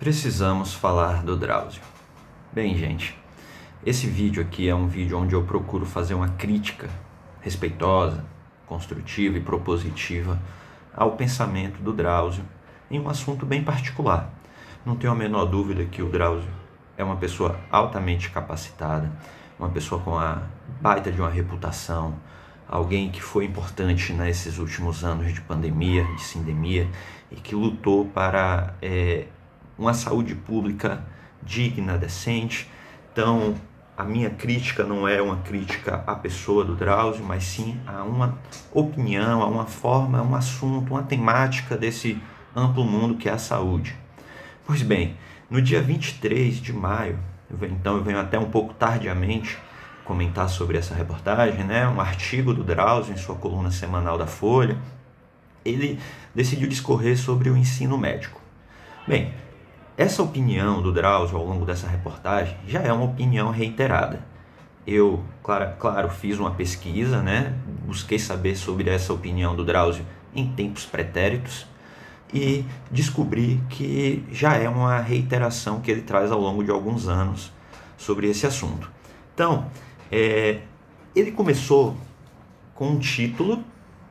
Precisamos falar do Drauzio. Bem, gente, esse vídeo aqui é um vídeo onde eu procuro fazer uma crítica respeitosa, construtiva e propositiva ao pensamento do Drauzio em um assunto bem particular. Não tenho a menor dúvida que o Drauzio é uma pessoa altamente capacitada, uma pessoa com a baita de uma reputação, alguém que foi importante nesses últimos anos de pandemia, de sindemia, e que lutou para uma saúde pública digna, decente. Então, a minha crítica não é uma crítica à pessoa do Drauzio, mas sim a uma opinião, a uma forma, a um assunto, uma temática desse amplo mundo que é a saúde. Pois bem, no dia 23 de maio, eu venho até um pouco tardiamente comentar sobre essa reportagem, né? Um artigo do Drauzio em sua coluna semanal da Folha. Ele decidiu discorrer sobre o ensino médico. Bem, essa opinião do Drauzio ao longo dessa reportagem já é uma opinião reiterada. Eu, claro, fiz uma pesquisa, né? Busquei saber sobre essa opinião do Drauzio em tempos pretéritos e descobri que já é uma reiteração que ele traz ao longo de alguns anos sobre esse assunto. Então, ele começou com um título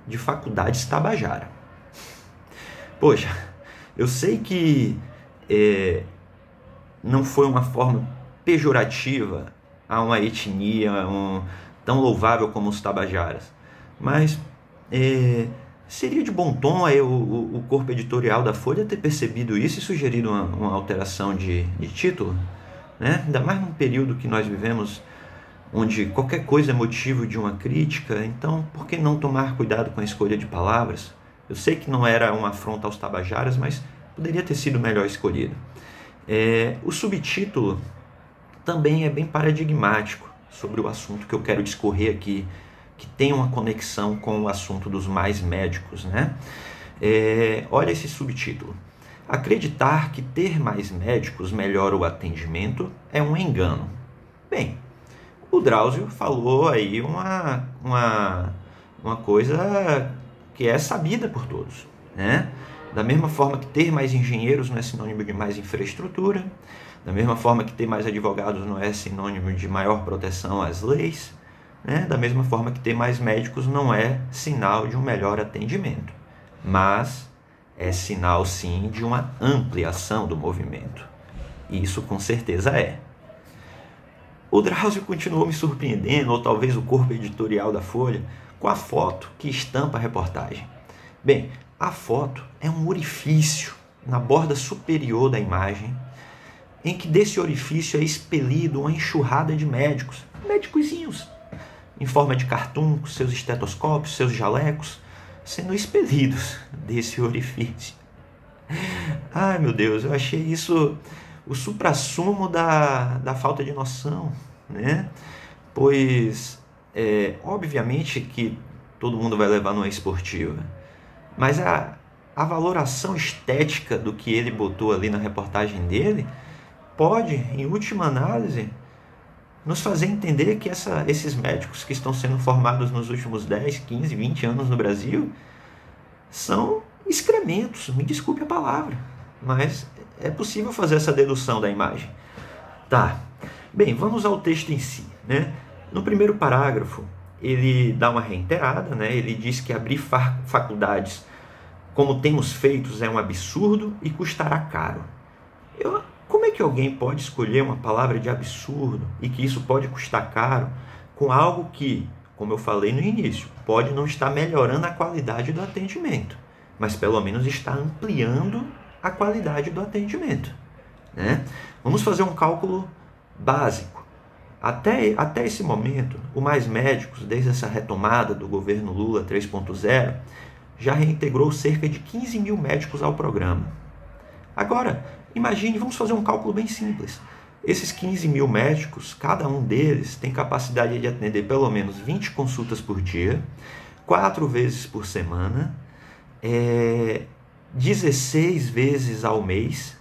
de Faculdades Tabajara. Poxa, eu sei que não foi uma forma pejorativa a uma etnia tão louvável como os tabajaras, mas seria de bom tom o corpo editorial da Folha ter percebido isso e sugerido uma alteração de título, né? Ainda mais num período que nós vivemos, onde qualquer coisa é motivo de uma crítica. Então, por que não tomar cuidado com a escolha de palavras? Eu sei que não era uma afronta aos tabajaras, mas poderia ter sido melhor escolhido. O subtítulo também é bem paradigmático sobre o assunto que eu quero discorrer aqui, que tem uma conexão com o assunto dos mais médicos, né? Olha esse subtítulo. Acreditar que ter mais médicos melhora o atendimento é um engano. Bem, o Drauzio falou aí uma coisa que é sabida por todos, né? Da mesma forma que ter mais engenheiros não é sinônimo de mais infraestrutura, da mesma forma que ter mais advogados não é sinônimo de maior proteção às leis, né? Da mesma forma que ter mais médicos não é sinal de um melhor atendimento, mas é sinal sim de uma ampliação do movimento. Isso com certeza é. O Drauzio continuou me surpreendendo, ou talvez o corpo editorial da Folha, com a foto que estampa a reportagem. Bem, a foto é um orifício na borda superior da imagem, em que desse orifício é expelido uma enxurrada de médicozinhos, em forma de cartoon, com seus estetoscópios, seus jalecos, sendo expelidos desse orifício. Ai, meu Deus, eu achei isso o suprassumo da falta de noção, né? Pois, obviamente que todo mundo vai levar numa esportiva, mas a valoração estética do que ele botou ali na reportagem dele pode, em última análise, nos fazer entender que esses médicos que estão sendo formados nos últimos 10, 15, 20 anos no Brasil são excrementos, me desculpe a palavra, mas é possível fazer essa dedução da imagem. Tá, bem, vamos ao texto em si, né? No primeiro parágrafo, ele dá uma reiterada, né? Ele diz que abrir faculdades como temos feito é um absurdo e custará caro. Como é que alguém pode escolher uma palavra de absurdo e que isso pode custar caro com algo que, como eu falei no início, pode não estar melhorando a qualidade do atendimento, mas pelo menos está ampliando a qualidade do atendimento, né? Vamos fazer um cálculo básico. Até esse momento, o Mais Médicos, desde essa retomada do governo Lula 3.0, já reintegrou cerca de 15 mil médicos ao programa. Agora, imagine, vamos fazer um cálculo bem simples. Esses 15 mil médicos, cada um deles tem capacidade de atender pelo menos 20 consultas por dia, 4 vezes por semana, 16 vezes ao mês,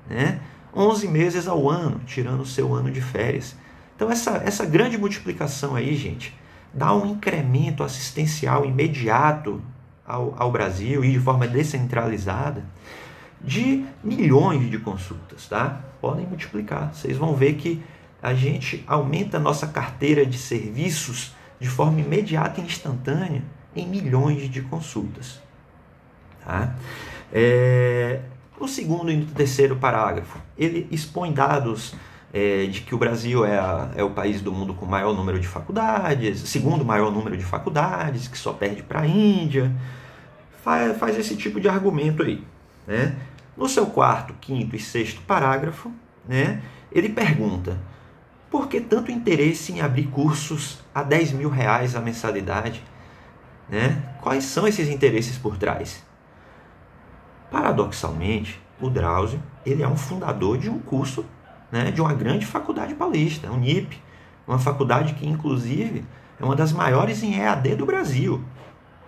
né? 11 meses ao ano, tirando o seu ano de férias. Então essa grande multiplicação aí, gente, dá um incremento assistencial imediato ao Brasil e de forma descentralizada. de milhões de consultas, tá? Podem multiplicar. Vocês vão ver que a gente aumenta a nossa carteira de serviços de forma imediata e instantânea em milhões de consultas. Tá? No segundo e no terceiro parágrafo, ele expõe dados de que o Brasil é o país do mundo com maior número de faculdades, segundo maior número de faculdades, que só perde para a Índia. Faz esse tipo de argumento aí. Né? No seu quarto, quinto e sexto parágrafo, né, ele pergunta: por que tanto interesse em abrir cursos a R$10 mil a mensalidade? Né? Quais são esses interesses por trás? Paradoxalmente, o Drauzio ele é um fundador de um curso, né, de uma grande faculdade paulista, a Unip, uma faculdade que, inclusive, é uma das maiores em EAD do Brasil.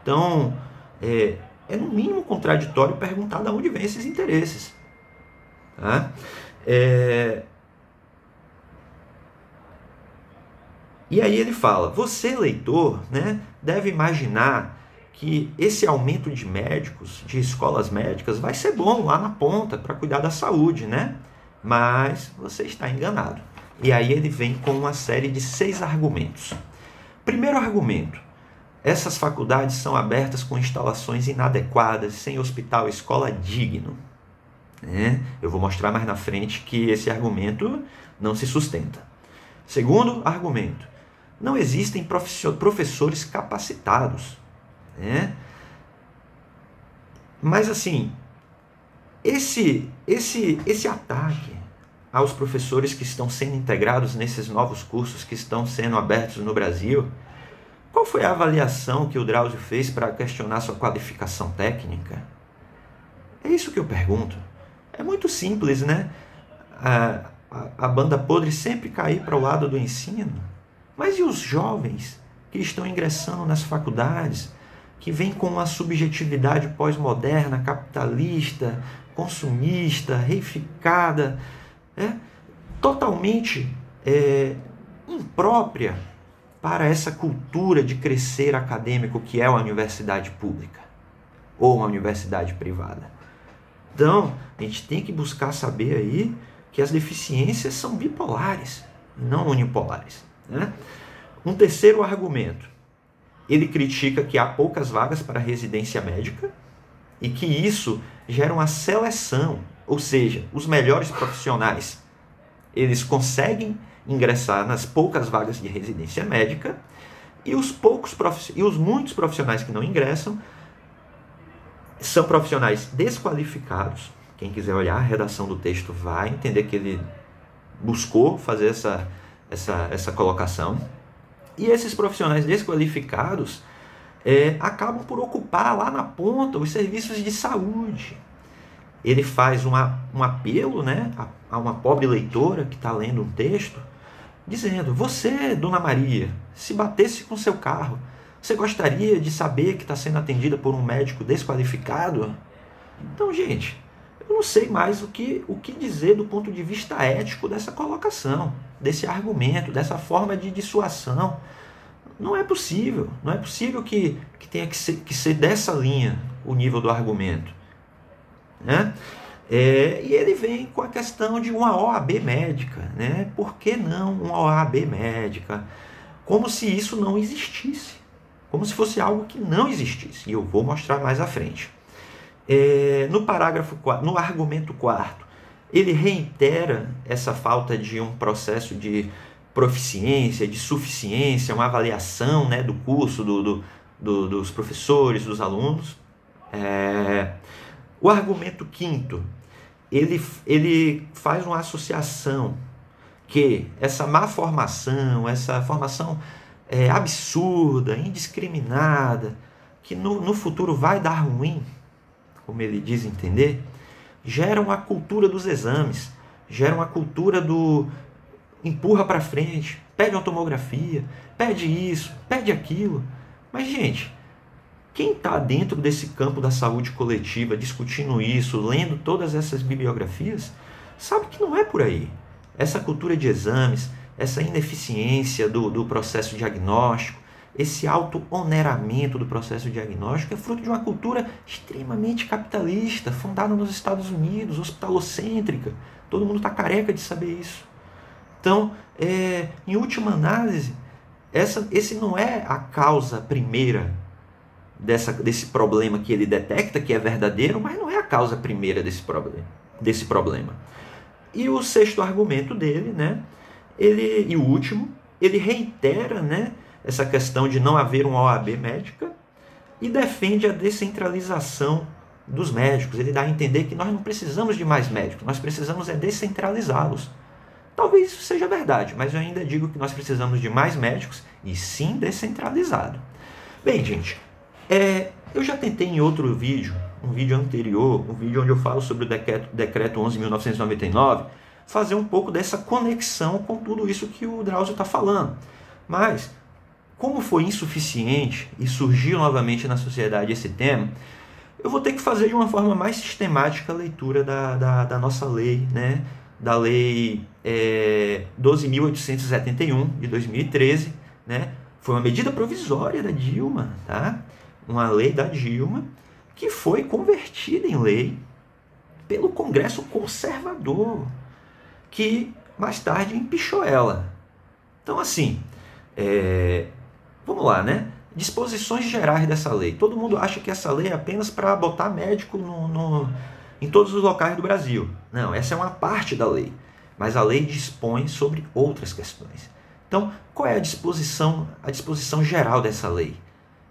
Então, é no mínimo contraditório perguntar de onde vêm esses interesses. Tá? E aí ele fala: você, leitor, né, deve imaginar que esse aumento de médicos, de escolas médicas, vai ser bom lá na ponta para cuidar da saúde, né? Mas você está enganado. E aí ele vem com uma série de 6 argumentos. Primeiro argumento: essas faculdades são abertas com instalações inadequadas, sem hospital, escola digno. Eu vou mostrar mais na frente que esse argumento não se sustenta. Segundo argumento: não existem professores capacitados. Mas assim, esse ataque aos professores que estão sendo integrados nesses novos cursos que estão sendo abertos no Brasil, qual foi a avaliação que o Drauzio fez para questionar sua qualificação técnica? É isso que eu pergunto. É muito simples, né? A banda podre sempre cair para o lado do ensino. Mas e os jovens que estão ingressando nas faculdades, que vêm com uma subjetividade pós-moderna, capitalista, consumista, reificada, totalmente imprópria para essa cultura de crescer acadêmico que é uma universidade pública ou uma universidade privada? Então, a gente tem que buscar saber aí que as deficiências são bipolares, não unipolares. Né? Um terceiro argumento: ele critica que há poucas vagas para residência médica e que isso gera uma seleção, ou seja, os melhores profissionais eles conseguem ingressar nas poucas vagas de residência médica e os muitos profissionais que não ingressam são profissionais desqualificados. Quem quiser olhar a redação do texto vai entender que ele buscou fazer essa colocação. E esses profissionais desqualificados acabam por ocupar lá na ponta os serviços de saúde. Ele faz um apelo, né, a uma pobre leitora que está lendo um texto, dizendo: você, Dona Maria, se batesse com seu carro, você gostaria de saber que está sendo atendida por um médico desqualificado? Então, gente, eu não sei mais o que dizer do ponto de vista ético dessa colocação, desse argumento, dessa forma de dissuasão. Não é possível que tenha que ser dessa linha o nível do argumento. Né? E ele vem com a questão de uma OAB médica. Né? Por que não uma OAB médica? Como se isso não existisse. Como se fosse algo que não existisse. E eu vou mostrar mais à frente. No argumento quarto, ele reitera essa falta de um processo de proficiência, de suficiência, uma avaliação, né, do curso, dos professores, dos alunos. O argumento quinto, ele faz uma associação que essa má formação, essa formação absurda, indiscriminada, que no futuro vai dar ruim, como ele diz entender, gera uma cultura dos exames, gera uma cultura do empurra para frente, pede uma tomografia, pede isso, pede aquilo. Mas, gente, quem está dentro desse campo da saúde coletiva, discutindo isso, lendo todas essas bibliografias, sabe que não é por aí. Essa cultura de exames, essa ineficiência do processo diagnóstico, esse auto-oneramento do processo diagnóstico é fruto de uma cultura extremamente capitalista, fundada nos Estados Unidos, hospitalocêntrica. Todo mundo está careca de saber isso. Então, em última análise, esse não é a causa primeira desse problema que ele detecta, que é verdadeiro, mas não é a causa primeira desse problema. E o sexto argumento dele, né, e o último, ele reitera, né, essa questão de não haver uma OAB médica e defende a descentralização dos médicos. Ele dá a entender que nós não precisamos de mais médicos, nós precisamos descentralizá-los. Talvez isso seja verdade, mas eu ainda digo que nós precisamos de mais médicos e sim descentralizado. Bem, gente, eu já tentei em outro vídeo, um vídeo anterior, um vídeo onde eu falo sobre o decreto 11.999, fazer um pouco dessa conexão com tudo isso que o Drauzio está falando. Mas, como foi insuficiente e surgiu novamente na sociedade esse tema, eu vou ter que fazer de uma forma mais sistemática a leitura da nossa lei, né? Da Lei 12.871 de 2013, né? Foi uma medida provisória da Dilma, tá? Uma lei da Dilma que foi convertida em lei pelo Congresso Conservador, que mais tarde empichou ela. Então, assim, vamos lá, né? Disposições gerais dessa lei. Todo mundo acha que essa lei é apenas para botar médico em todos os locais do Brasil. Não, essa é uma parte da lei. Mas a lei dispõe sobre outras questões. Então, qual é a disposição geral dessa lei?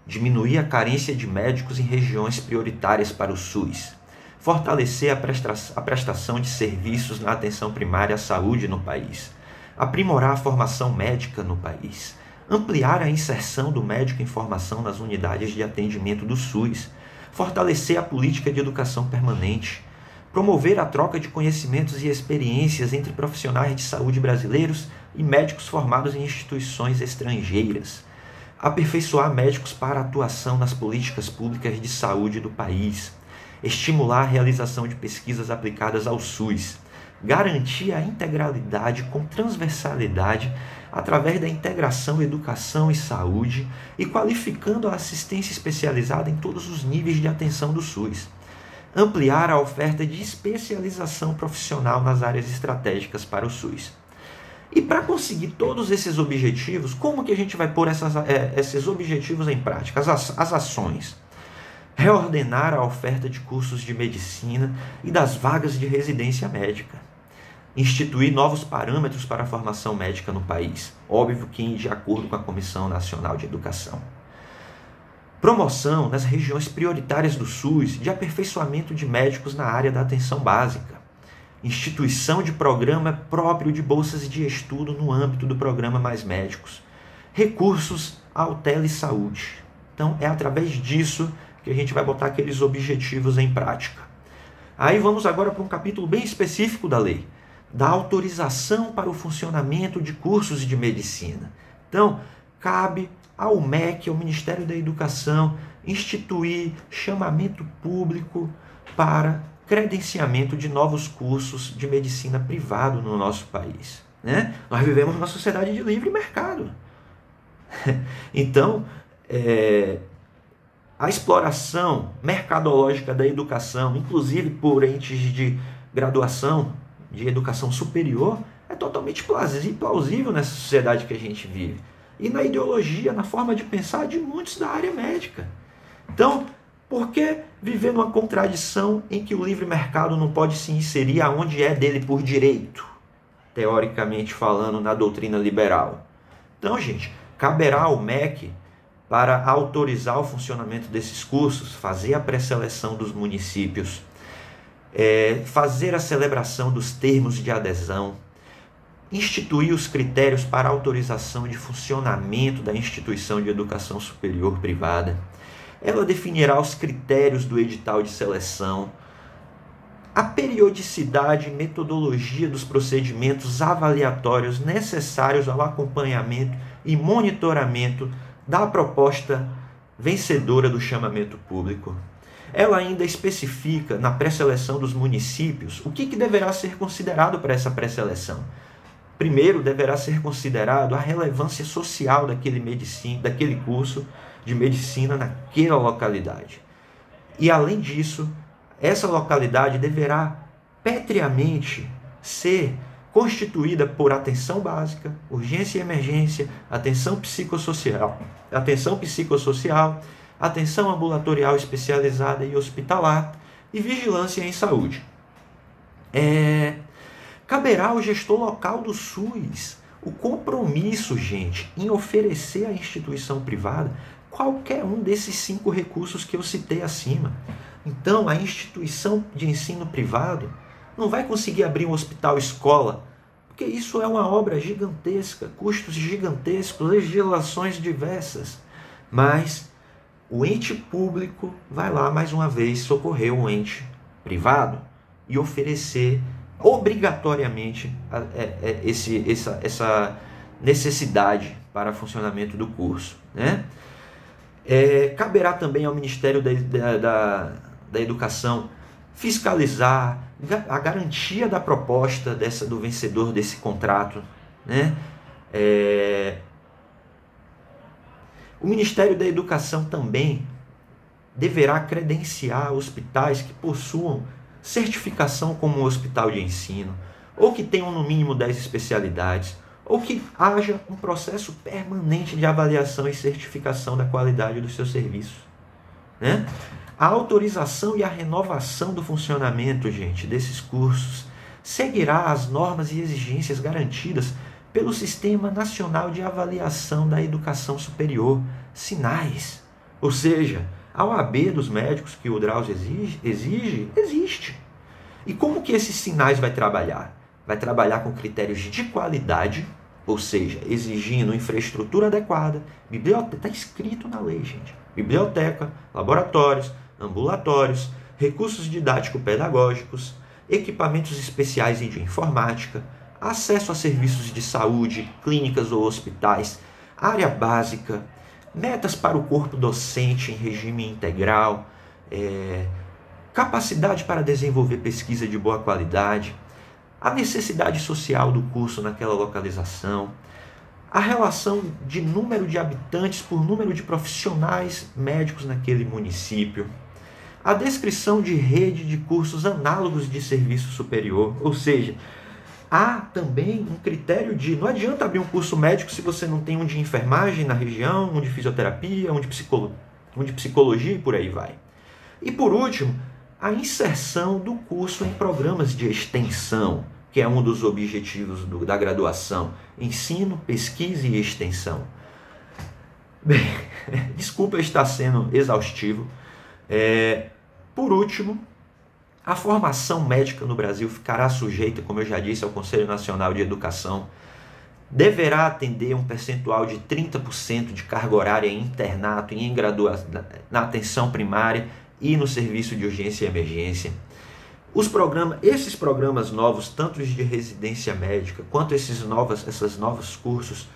Diminuir a carência de médicos em regiões prioritárias para o SUS. Fortalecer a prestação de serviços na atenção primária à saúde no país. Aprimorar a formação médica no país. Ampliar a inserção do médico em formação nas unidades de atendimento do SUS. Fortalecer a política de educação permanente. Promover a troca de conhecimentos e experiências entre profissionais de saúde brasileiros e médicos formados em instituições estrangeiras. Aperfeiçoar médicos para atuação nas políticas públicas de saúde do país. Estimular a realização de pesquisas aplicadas ao SUS. Garantir a integralidade com transversalidade através da integração educação e saúde e qualificando a assistência especializada em todos os níveis de atenção do SUS. Ampliar a oferta de especialização profissional nas áreas estratégicas para o SUS. E para conseguir todos esses objetivos, como que a gente vai pôr esses objetivos em prática? As ações. Reordenar a oferta de cursos de medicina e das vagas de residência médica. Instituir novos parâmetros para a formação médica no país, óbvio que de acordo com a Comissão Nacional de Educação. Promoção nas regiões prioritárias do SUS de aperfeiçoamento de médicos na área da atenção básica. Instituição de programa próprio de bolsas de estudo no âmbito do programa Mais Médicos. Recursos ao telesaúde. Então, é através disso que a gente vai botar aqueles objetivos em prática. Aí vamos agora para um capítulo bem específico da lei, da autorização para o funcionamento de cursos de medicina. Então, cabe ao MEC, ao Ministério da Educação, instituir chamamento público para credenciamento de novos cursos de medicina privado no nosso país, né? Nós vivemos numa sociedade de livre mercado. Então, a exploração mercadológica da educação, inclusive por entes de graduação, de educação superior, é totalmente plausível nessa sociedade que a gente vive. E na ideologia, na forma de pensar de muitos da área médica. Então, por que viver numa contradição em que o livre mercado não pode se inserir aonde é dele por direito, teoricamente falando, na doutrina liberal? Então, gente, caberá ao MEC para autorizar o funcionamento desses cursos, fazer a pré-seleção dos municípios, fazer a celebração dos termos de adesão, instituir os critérios para autorização de funcionamento da instituição de educação superior privada. Ela definirá os critérios do edital de seleção, a periodicidade e metodologia dos procedimentos avaliatórios necessários ao acompanhamento e monitoramento da proposta vencedora do chamamento público. Ela ainda especifica na pré-seleção dos municípios o que deverá ser considerado para essa pré-seleção. primeiro deverá ser considerado a relevância social daquele curso de medicina naquela localidade. E, além disso, essa localidade deverá previamente ser constituída por atenção básica, urgência e emergência, atenção psicossocial, atenção ambulatorial especializada e hospitalar e vigilância em saúde. Caberá ao gestor local do SUS o compromisso, gente, em oferecer à instituição privada qualquer um desses 5 recursos que eu citei acima. Então, a instituição de ensino privado não vai conseguir abrir um hospital-escola, porque isso é uma obra gigantesca, custos gigantescos, legislações diversas. Mas o ente público vai lá, mais uma vez, socorrer o ente privado e oferecer obrigatoriamente essa necessidade para funcionamento do curso, né? Caberá também ao Ministério da Educação fiscalizar a garantia da proposta do vencedor desse contrato, né? O Ministério da Educação também deverá credenciar hospitais que possuam certificação como um hospital de ensino, ou que tenham no mínimo 10 especialidades, ou que haja um processo permanente de avaliação e certificação da qualidade dos seus serviços, né? A autorização e a renovação do funcionamento, gente, desses cursos seguirá as normas e exigências garantidas pelo Sistema Nacional de Avaliação da Educação Superior, SINAES. Ou seja, a OAB dos médicos que o Drauzio existe. E como que esses SINAES vai trabalhar? Vai trabalhar com critérios de qualidade, ou seja, exigindo infraestrutura adequada, biblioteca, está escrito na lei, gente, biblioteca, laboratórios, ambulatórios, recursos didático-pedagógicos, equipamentos especiais de informática, acesso a serviços de saúde, clínicas ou hospitais, área básica, metas para o corpo docente em regime integral, capacidade para desenvolver pesquisa de boa qualidade, a necessidade social do curso naquela localização, a relação de número de habitantes por número de profissionais médicos naquele município, a descrição de rede de cursos análogos de serviço superior, ou seja, há também um critério de não adianta abrir um curso médico se você não tem um de enfermagem na região, um de fisioterapia, um de psicologia e por aí vai. E por último, a inserção do curso em programas de extensão, que é um dos objetivos da graduação, ensino, pesquisa e extensão. Bem, desculpa estar sendo exaustivo. Por último, a formação médica no Brasil ficará sujeita, como eu já disse, ao Conselho Nacional de Educação. Deverá atender um percentual de 30% de carga horária em internato e na atenção primária e no serviço de urgência e emergência. Esses programas novos, tanto os de residência médica quanto esses novos cursos,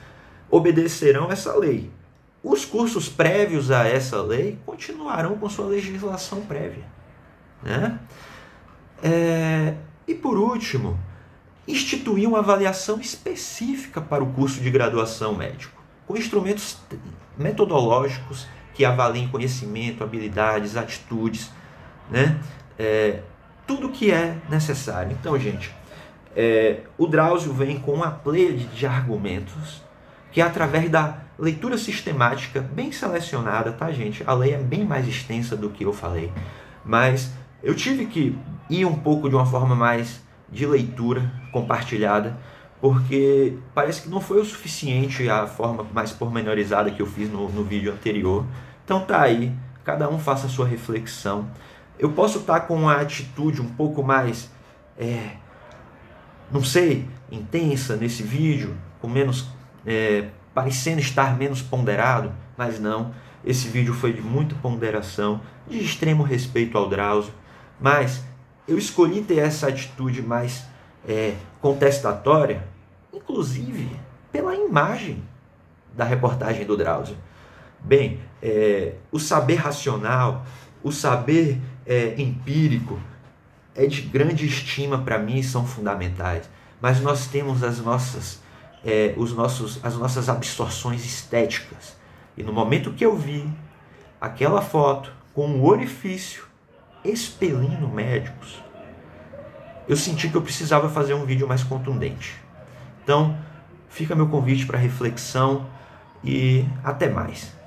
obedecerão essa lei. Os cursos prévios a essa lei continuarão com sua legislação prévia, né? E por último, instituir uma avaliação específica para o curso de graduação médico, com instrumentos metodológicos que avaliem conhecimento, habilidades, atitudes, né? Tudo que é necessário. Então, gente, o Drauzio vem com uma pleiade de argumentos que, através da leitura sistemática bem selecionada, tá, gente? A lei é bem mais extensa do que eu falei, mas eu tive que ir um pouco de uma forma mais de leitura compartilhada, porque parece que não foi o suficiente a forma mais pormenorizada que eu fiz no vídeo anterior. Então tá aí, cada um faça a sua reflexão. Eu posso estar com uma atitude um pouco mais, não sei, intensa nesse vídeo, com menos, parecendo estar menos ponderado, mas não. Esse vídeo foi de muita ponderação, de extremo respeito ao Drauzio, mas eu escolhi ter essa atitude mais contestatória, inclusive pela imagem da reportagem do Drauzio. Bem, o saber racional, o saber empírico é de grande estima para mim, são fundamentais. mas nós temos as nossas absorções estéticas. E no momento que eu vi aquela foto com um orifício expelindo médicos, eu senti que eu precisava fazer um vídeo mais contundente. Então, fica meu convite para reflexão e até mais.